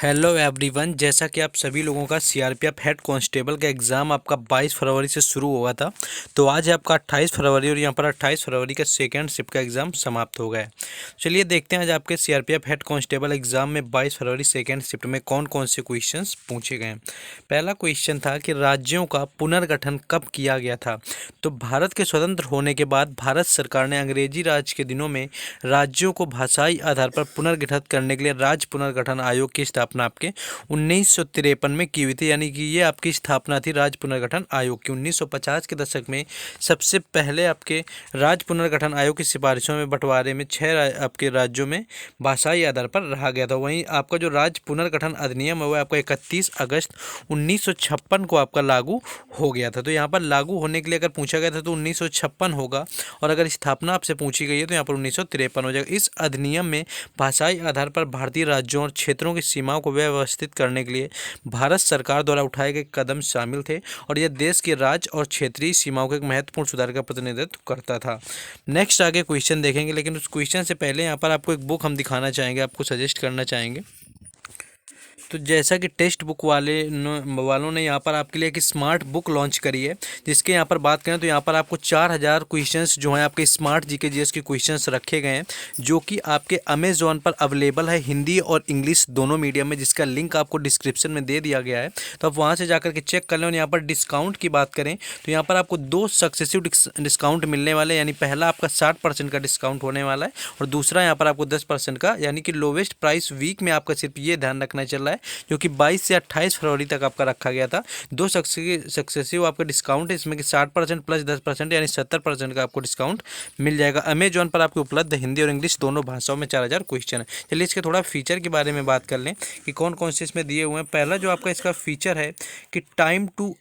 Hello everyone, जैसा कि आप सभी लोगों का सीआरपीएफ हेड कांस्टेबल का एग्ज़ाम आपका 22 फरवरी से शुरू हुआ था। तो आज है आपका 28 फरवरी और यहाँ पर 28 फरवरी का सेकेंड शिफ्ट का एग्ज़ाम समाप्त हो गया है। चलिए देखते हैं आज आपके सीआरपीएफ हेड कांस्टेबल एग्ज़ाम में 22 फरवरी सेकेंड शिफ्ट में कौन कौन से क्वेश्चंस पूछे गए हैं। पहला क्वेश्चन था कि राज्यों का पुनर्गठन कब किया गया था। तो भारत के स्वतंत्र होने के बाद भारत सरकार ने अंग्रेजी राज के दिनों में राज्यों को भाषाई आधार पर पुनर्गठित करने के लिए राज्य पुनर्गठन आयोग की स्थापना आपके 1953 में की हुई थी। यानी कि ये आपकी स्थापना थी राज्य पुनर्गठन आयोग की। 1950 के दशक में सबसे पहले आपके राज्य पुनर्गठन आयोग की सिफारिशों में बंटवारे में 6 आपके राज्यों में भाषाई आधार पर रहा गया था। वहीं आपका जो राज्य पुनर्गठन अधिनियम है वह आपका 31 अगस्त 1956 को आपका लागू हो गया था। तो यहाँ पर लागू होने के लिए अगर पूछा गया था तो 1956 होगा, और अगर स्थापना आपसे पूछी गई है तो यहाँ पर 1953 हो जाएगा। इस अधिनियम में भाषाई आधार पर भारतीय राज्यों और क्षेत्रों की सीमाओं को व्यवस्थित करने के लिए भारत सरकार द्वारा उठाए गए कदम शामिल थे, और यह देश के राज्य और क्षेत्रीय सीमाओं के एक महत्वपूर्ण सुधार का प्रतिनिधित्व करता था। नेक्स्ट आगे क्वेश्चन देखेंगे, लेकिन उस क्वेश्चन से पहले यहाँ पर आपको एक बुक हम दिखाना चाहेंगे, आपको सजेस्ट करना चाहेंगे। तो जैसा कि टेक्स्ट बुक वालों ने यहाँ पर आपके लिए एक स्मार्ट बुक लॉन्च करी है, जिसके यहाँ पर बात करें तो यहाँ पर आपको 4000 क्वेश्चंस जो हैं आपके स्मार्ट जीके जीएस के क्वेश्चंस रखे गए हैं, जो कि आपके अमेजोन पर अवेलेबल है हिंदी और इंग्लिश दोनों मीडियम में, जिसका लिंक आपको डिस्क्रिप्शन में दे दिया गया है। तो आप वहाँ से जाकर के चेक कर लें। और यहाँ पर डिस्काउंट की बात करें तो यहाँ पर आपको 2 सक्सेसिव डिस्काउंट मिलने वाले, यानी पहला आपका 60% का डिस्काउंट होने वाला है, और दूसरा यहाँ पर आपको 10% का, यानी कि लोवेस्ट प्राइस वीक में आपका सिर्फ ये ध्यान रखना चल रहा है, जो कि 22 से 28 फरवरी तक आपका रखा गया था। 2 सक्सेसिव आपका डिस्काउंट है इसमें कि 60% प्लस 10%, यानी 70% का आपको डिस्काउंट मिल जाएगा। अमेजॉन पर आपको उपलब्ध हिंदी और इंग्लिश दोनों भाषाओं में 4000 क्वेश्चन है। चलिए इसके थोड़ा फीचर के बारे में बात कर लें कि कौन कौन से इसमें दिए हुए हैं। पहला जो आपका इसका फीचर है कि टाइम टू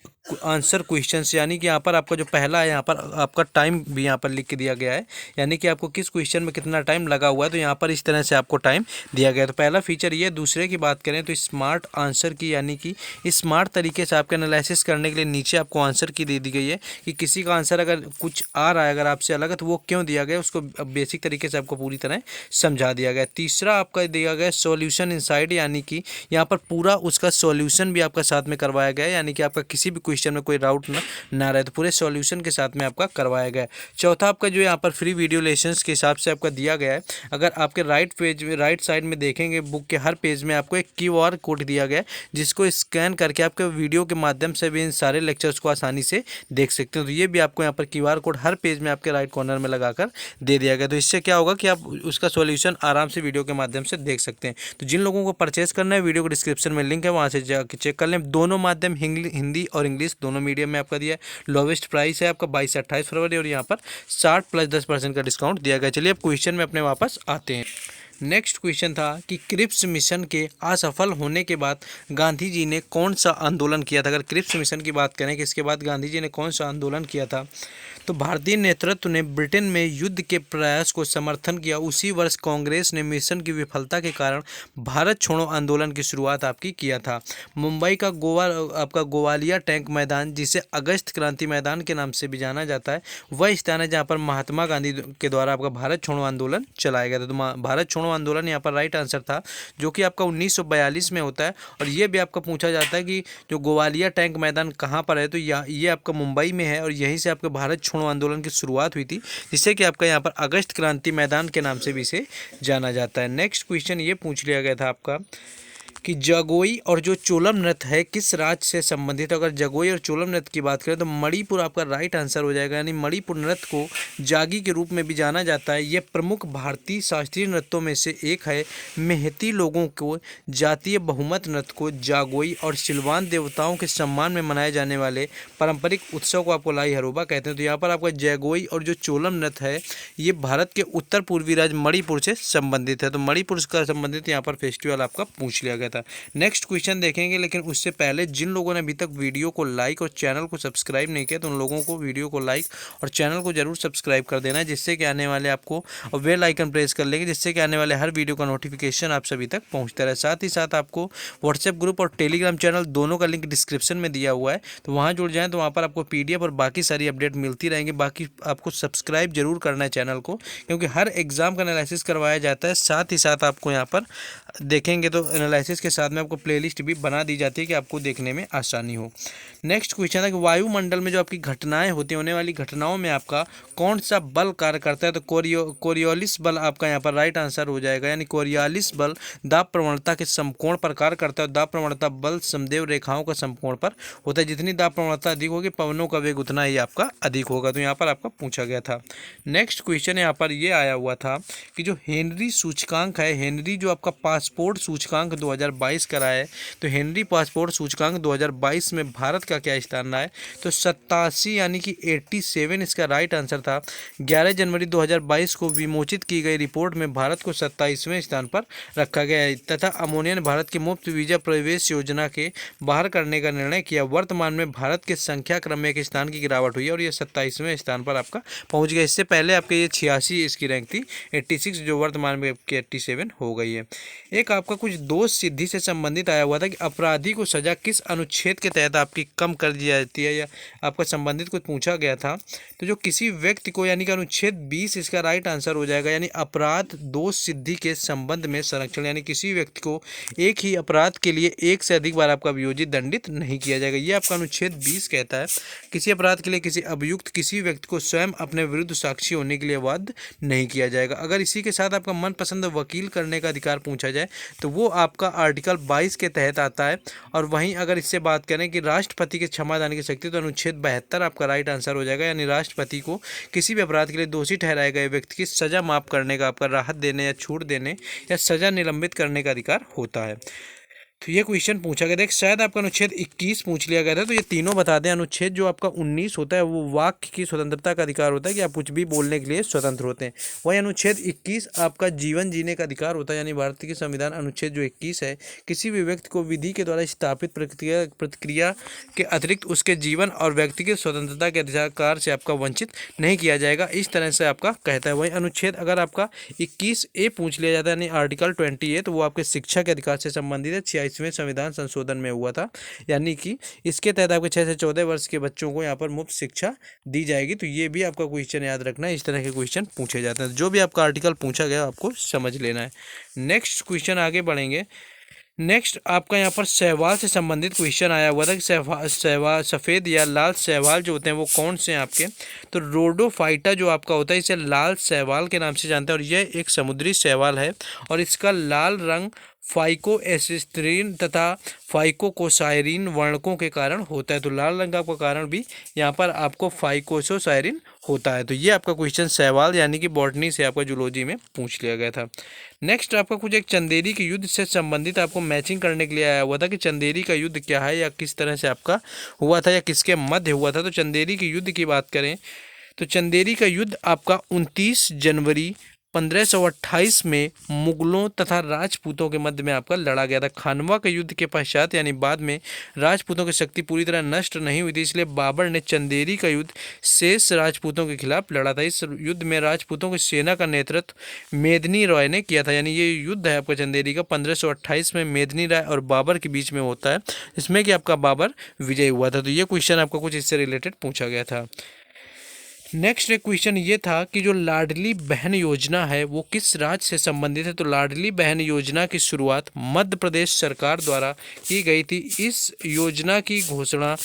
आंसर क्वेश्चंस, यानी कि यहाँ पर आपका जो पहला है यहाँ पर आपका टाइम भी यहाँ पर लिख के दिया गया है, यानी कि आपको किस क्वेश्चन में कितना टाइम लगा हुआ है, तो यहाँ पर इस तरह से आपको टाइम दिया गया है। तो पहला फीचर ये। दूसरे की बात करें तो स्मार्ट आंसर की, यानी कि स्मार्ट तरीके से आपके एनालिसिस करने के लिए नीचे आपको आंसर की दे दी गई है कि किसी का आंसर अगर कुछ आ रहा है अगर आपसे अलग है तो वो क्यों दिया गया, उसको बेसिक तरीके से आपको पूरी तरह समझा दिया गया। तीसरा आपका दिया गया सॉल्यूशन इनसाइड, यानी कि यहाँ पर पूरा उसका सॉल्यूशन भी आपका साथ में करवाया गया है, यानी कि आपका किसी भी क्वेश्चन में कोई डाउट ना रहे तो पूरे सॉल्यूशन के साथ में आपका करवाया गया है। चौथा आपका जो यहाँ पर फ्री वीडियो लेसन्स के हिसाब से आपका दिया गया है। अगर आपके राइट साइड में देखेंगे बुक के हर पेज में आपको एक क्यूआर कोड दिया गया है, जिसको स्कैन करके आपके वीडियो के माध्यम से भी इन सारे लेक्चर्स को आसानी से देख सकते हो। तो ये भी आपको यहाँ पर क्यूआर कोड हर पेज में आपके राइट कॉर्नर में लगाकर दे दिया गया। तो इससे क्या होगा कि आप उसका सॉल्यूशन आराम से वीडियो के माध्यम से देख सकते हैं। तो जिन लोगों को परचेस करना है, वीडियो को डिस्क्रिप्शन में लिंक है, वहाँ से जाकर चेक कर लें। दोनों माध्यम हिंदी और इंग्लिश दोनों मीडियम में आपका दिया है। लोवेस्ट प्राइस है आपका 22 से 28 फरवरी, और यहाँ पर 60 प्लस 10% का डिस्काउंट दिया गया। चलिए अब क्वेश्चन में अपने वापस आते हैं। नेक्स्ट क्वेश्चन था कि क्रिप्स मिशन के असफल होने के बाद गांधी जी ने कौन सा आंदोलन किया था। अगर क्रिप्स मिशन की बात करें कि इसके बाद गांधी जी ने कौन सा आंदोलन किया था, तो भारतीय नेतृत्व ने ब्रिटेन में युद्ध के प्रयास को समर्थन किया। उसी वर्ष कांग्रेस ने मिशन की विफलता के कारण भारत छोड़ो आंदोलन की शुरुआत आपकी किया था। मुंबई का ग्वालिया टैंक मैदान, जिसे अगस्त क्रांति मैदान के नाम से भी जाना जाता है, वह स्थान है जहाँ पर महात्मा गांधी के द्वारा आपका भारत छोड़ो आंदोलन चलाया गया था। तो भारत छोड़ो आंदोलन यहाँ पर राइट आंसर था, जो कि आपका 1942 में होता है। और ये भी आपका पूछा जाता है कि जो ग्वालिया टैंक मैदान कहाँ पर है, तो ये आपका मुंबई में है, और यहीं से आपका भारत छोड़ो आंदोलन की शुरुआत हुई थी, जिससे कि आपका यहाँ पर अगस्त क्रांति मैदान के नाम से भी इसे जाना जाता है। नेक्स्ट क्वेश्चन ये पूछ लिया गया था आपका कि जगोई और जो चोलम नृत्य है किस राज्य से संबंधित है। अगर जगोई और चोलम नृत्य की बात करें तो मणिपुर आपका राइट आंसर हो जाएगा, यानी मणिपुर नृत्य को जागी के रूप में भी जाना जाता है। यह प्रमुख भारतीय शास्त्रीय नृत्यों में से एक है। मेहती लोगों को जातीय बहुमत नृत्य को जागोई और सिल्वान देवताओं के सम्मान में मनाए जाने वाले पारंपरिक उत्सव को आपको लाई हरोबा कहते हैं। तो यहाँ पर आपका जगोई और जो चोलम नृत्य है ये भारत के उत्तर पूर्वी राज्य मणिपुर से संबंधित है। तो मणिपुर का संबंधित यहाँ पर फेस्टिवल आपका पूछ लिया गया था। नेक्स्ट क्वेश्चन देखेंगे, लेकिन उससे पहले जिन लोगों ने अभी तक वीडियो को लाइक और चैनल को सब्सक्राइब नहीं किया तो उन लोगों को वीडियो को लाइक और चैनल को जरूर सब्सक्राइब कर देना है, जिससे कि आने वाले आपको और बेल आइकन प्रेस कर लेंगे, जिससे कि आने वाले हर वीडियो का नोटिफिकेशन आप सभी तक पहुंचता रहे। साथ ही साथ आपको व्हाट्सएप ग्रुप और टेलीग्राम चैनल दोनों का लिंक डिस्क्रिप्शन में दिया हुआ है, तो वहाँ जुड़ जाएँ। तो वहाँ पर आपको PDF और बाकी सारी अपडेट मिलती रहेंगी। बाकी आपको सब्सक्राइब जरूर करना है चैनल को, क्योंकि हर एग्जाम का एनालिसिस करवाया जाता है। साथ ही साथ आपको यहाँ पर देखेंगे तो एनालिसिस इसके साथ में आपको प्लेलिस्ट भी बना दी जाती है कि आपको देखने में आसानी हो। नेक्स्ट क्वेश्चन है कि वायुमंडल में जो आपकी घटनाएं होती हैं, होने वाली घटनाओं में आपका कौन सा बल कार्य करता है? तो कोरियोलिस बल आपका यहाँ पर राइट आंसर हो जाएगा। यानी कोरियोलिस बल दाब प्रवणता के समकोण पर कार्य करता है। दाब प्रवणता बल समदेव रेखाओं का समकोण पर होता है। जितनी दाब प्रवणता अधिक होगी, पवनों का वेग उतना ही आपका अधिक होगा। तो यहाँ पर आपका पूछा गया था। नेक्स्ट क्वेश्चन यहाँ पर ये आया हुआ था कि जो हेनरी सूचकांक है, हेनरी जो आपका पासपोर्ट सूचकांक 2022 का रहा है, तो हेनरी पासपोर्ट सूचकांक 2022 में भारत का क्या स्थान रहा है? तो 87 यानी कि 87 इसका राइट आंसर था। 11 जनवरी 2022 को विमोचित की गई रिपोर्ट में भारत को 27वें स्थान पर रखा गया है तथा अमोनिया ने भारत की मुफ्त वीजा प्रवेश योजना के बाहर करने का निर्णय किया। वर्तमान में भारत के संख्या क्रम में एक स्थान की गिरावट हुई है और ये 27वें स्थान पर आपका पहुंच गया। इससे पहले आपके ये 86 इसकी रैंक थी, 86 जो वर्तमान में आपकी 87 हो गई है। एक आपका कुछ दोष सिद्धि से संबंधित आया हुआ था कि अपराधी को सजा किस अनुच्छेद के तहत आपकी कम कर दी जाती है, या आपका संबंधित कुछ पूछा गया था। तो जो किसी व्यक्ति को, यानी कि अनुच्छेद 20 इसका राइट आंसर हो जाएगा। यानी अपराध दोष सिद्धि के संबंध में संरक्षण, यानी किसी व्यक्ति को एक ही अपराध के लिए एक से अधिक बार आपका अभियोजित दंडित नहीं किया जाएगा। ये आपका अनुच्छेद 20 कहता है। किसी अपराध के लिए किसी अभियुक्त किसी व्यक्ति को स्वयं अपने विरुद्ध साक्षी होने के लिए बाध्य नहीं किया जाएगा। अगर इसी के साथ आपका मनपसंद वकील करने का अधिकार पूछा जाए तो वो आपका आर्टिकल 22 के तहत आता है। और वहीं अगर इससे बात करें कि राष्ट्रपति के क्षमा दान की शक्ति, तो अनुच्छेद 72 आपका राइट आंसर हो जाएगा। यानी राष्ट्रपति को किसी भी अपराध के लिए दोषी ठहराए गए व्यक्ति की सजा माफ करने का, आपका राहत देने या छूट देने या सजा निलंबित करने का अधिकार होता है। तो ये क्वेश्चन पूछा गया था। शायद आपका अनुच्छेद 21 पूछ लिया गया था। तो ये तीनों बता दें। अनुच्छेद जो आपका 19 होता है वो वाक्य की स्वतंत्रता का अधिकार होता है कि आप कुछ भी बोलने के लिए स्वतंत्र होते हैं। वही अनुच्छेद 21 आपका जीवन जीने का अधिकार होता है। यानी भारत की संविधान अनुच्छेद जो 21 है, किसी भी व्यक्ति को विधि के द्वारा स्थापित प्रतिक्रिया के अतिरिक्त उसके जीवन और व्यक्तिगत स्वतंत्रता के अधिकार से आपका वंचित नहीं किया जाएगा, इस तरह से आपका कहता है। वही अनुच्छेद अगर आपका 21A पूछ लिया जाता है, यानी आर्टिकल 20A, तो वो आपके शिक्षा के अधिकार से संबंधित है। 26वें संविधान संशोधन में हुआ था। यानी कि इसके तहत आपके 6 से 14 वर्ष के बच्चों को यहाँ पर मुफ्त शिक्षा दी जाएगी। तो ये भी आपका क्वेश्चन याद रखना है। इस तरह के क्वेश्चन पूछे जाते हैं। जो भी आपका आर्टिकल पूछा गया आपको समझ लेना है। नेक्स्ट क्वेश्चन आगे बढ़ेंगे। नेक्स्ट आपका यहाँ पर शैवाल से संबंधित क्वेश्चन आया हुआ था कि सफ़ेद या लाल शैवाल जो होते हैं वो कौन से हैं आपके? तो रोडोफाइटा जो आपका होता है, इसे लाल शैवाल के नाम से जानते हैं और यह एक समुद्री शैवाल है और इसका लाल रंग फाइकोएसिस्टीन तथा फाइकोकोसाइरिन वर्णकों के कारण होता है। तो लाल रंग का कारण भी यहाँ पर आपको फाइकोसोसाइरिन होता है। तो ये आपका क्वेश्चन शैवाल यानी कि बॉटनी से आपका जूलॉजी में पूछ लिया गया था। नेक्स्ट आपका कुछ एक चंदेरी के युद्ध से संबंधित आपको मैचिंग करने के लिए आया हुआ था कि चंदेरी का युद्ध क्या है या किस तरह से आपका हुआ था या किसके मध्य हुआ था। तो चंदेरी के युद्ध की बात करें तो चंदेरी का युद्ध आपका 29 जनवरी 1528 में मुगलों तथा राजपूतों के मध्य में आपका लड़ा गया था। खानवा के युद्ध के पश्चात यानी बाद में राजपूतों की शक्ति पूरी तरह नष्ट नहीं हुई थी, इसलिए बाबर ने चंदेरी का युद्ध शेष राजपूतों के खिलाफ लड़ा था। इस युद्ध में राजपूतों की सेना का नेतृत्व मेदिनी राय ने किया था। यानी ये युद्ध है आपका चंदेरी का 1528 में मेदिनी राय और बाबर के बीच में होता है, जिसमें कि आपका बाबर विजयी हुआ था। तो ये क्वेश्चन आपका कुछ इससे रिलेटेड पूछा गया था। नेक्स्ट एक क्वेश्चन ये था कि जो लाडली बहन योजना है वो किस राज्य से संबंधित है? तो लाडली बहन योजना की शुरुआत मध्य प्रदेश सरकार द्वारा की गई थी। इस योजना की घोषणा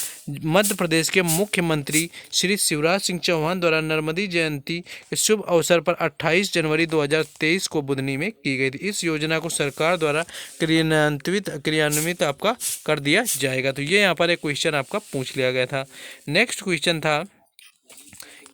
मध्य प्रदेश के मुख्यमंत्री श्री शिवराज सिंह चौहान द्वारा नर्मदा जयंती के शुभ अवसर पर 28 जनवरी 2023 को बुधनी में की गई थी। इस योजना को सरकार द्वारा क्रियान्वित आपका कर दिया जाएगा। तो ये यहाँ पर एक क्वेश्चन आपका पूछ लिया गया था। नेक्स्ट क्वेश्चन था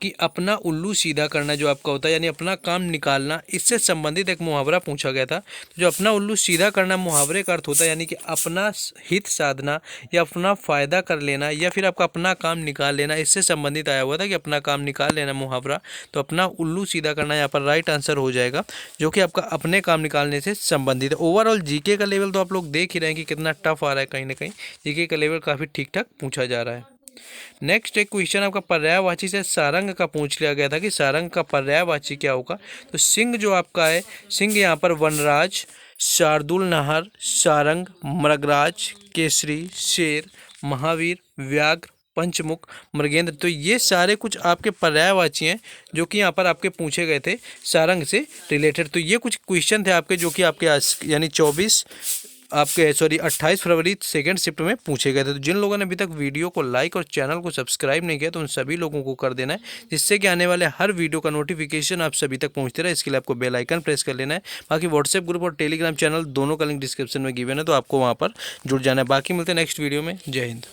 कि अपना उल्लू सीधा करना जो आपका होता है, यानी अपना काम निकालना, इससे संबंधित एक मुहावरा पूछा गया था। तो जो अपना उल्लू सीधा करना मुहावरे का अर्थ होता है, यानी कि अपना हित साधना या अपना फ़ायदा कर लेना या फिर आपका अपना काम निकाल लेना, इससे संबंधित आया हुआ था कि अपना काम निकाल लेना मुहावरा। तो अपना उल्लू सीधा करना यहाँ पर राइट आंसर हो जाएगा, जो कि आपका अपने काम निकालने से संबंधित है। ओवरऑल जीके का लेवल तो आप लोग देख ही रहे हैं कि कितना टफ आ रहा है। कहीं ना कहीं जीके का लेवल काफ़ी ठीक ठाक पूछा जा रहा है। नेक्स्ट एक क्वेश्चन आपका पर्यायवाची से सारंग का पूछ लिया गया था कि सारंग का पर्यायवाची क्या होगा? तो सिंह जो आपका है, सिंह यहाँ पर वनराज, शार्दुल नहर, सारंग, मृगराज, केसरी, शेर, महावीर, व्याघ्र, पंचमुख, मृगेंद्र। तो ये सारे कुछ आपके पर्यायवाची हैं जो कि यहाँ पर आपके पूछे गए थे सारंग से रिलेटेड। तो ये कुछ क्वेश्चन थे आपके जो कि आपके यानी 24 आपके 28 फरवरी सेकेंड शिफ्ट में पूछे गए थे। तो जिन लोगों ने अभी तक वीडियो को लाइक और चैनल को सब्सक्राइब नहीं किया तो उन सभी लोगों को कर देना है, जिससे कि आने वाले हर वीडियो का नोटिफिकेशन आप सभी तक पहुंचते रहे। इसके लिए आपको बेल आइकन प्रेस कर लेना है। बाकी व्हाट्सएप ग्रुप और टेलीग्राम चैनल दोनों का लिंक डिस्क्रिप्शन में गिवन है, तो आपको वहाँ पर जुड़ जाना है। बाकी मिलते हैं नेक्स्ट वीडियो में। जय हिंद।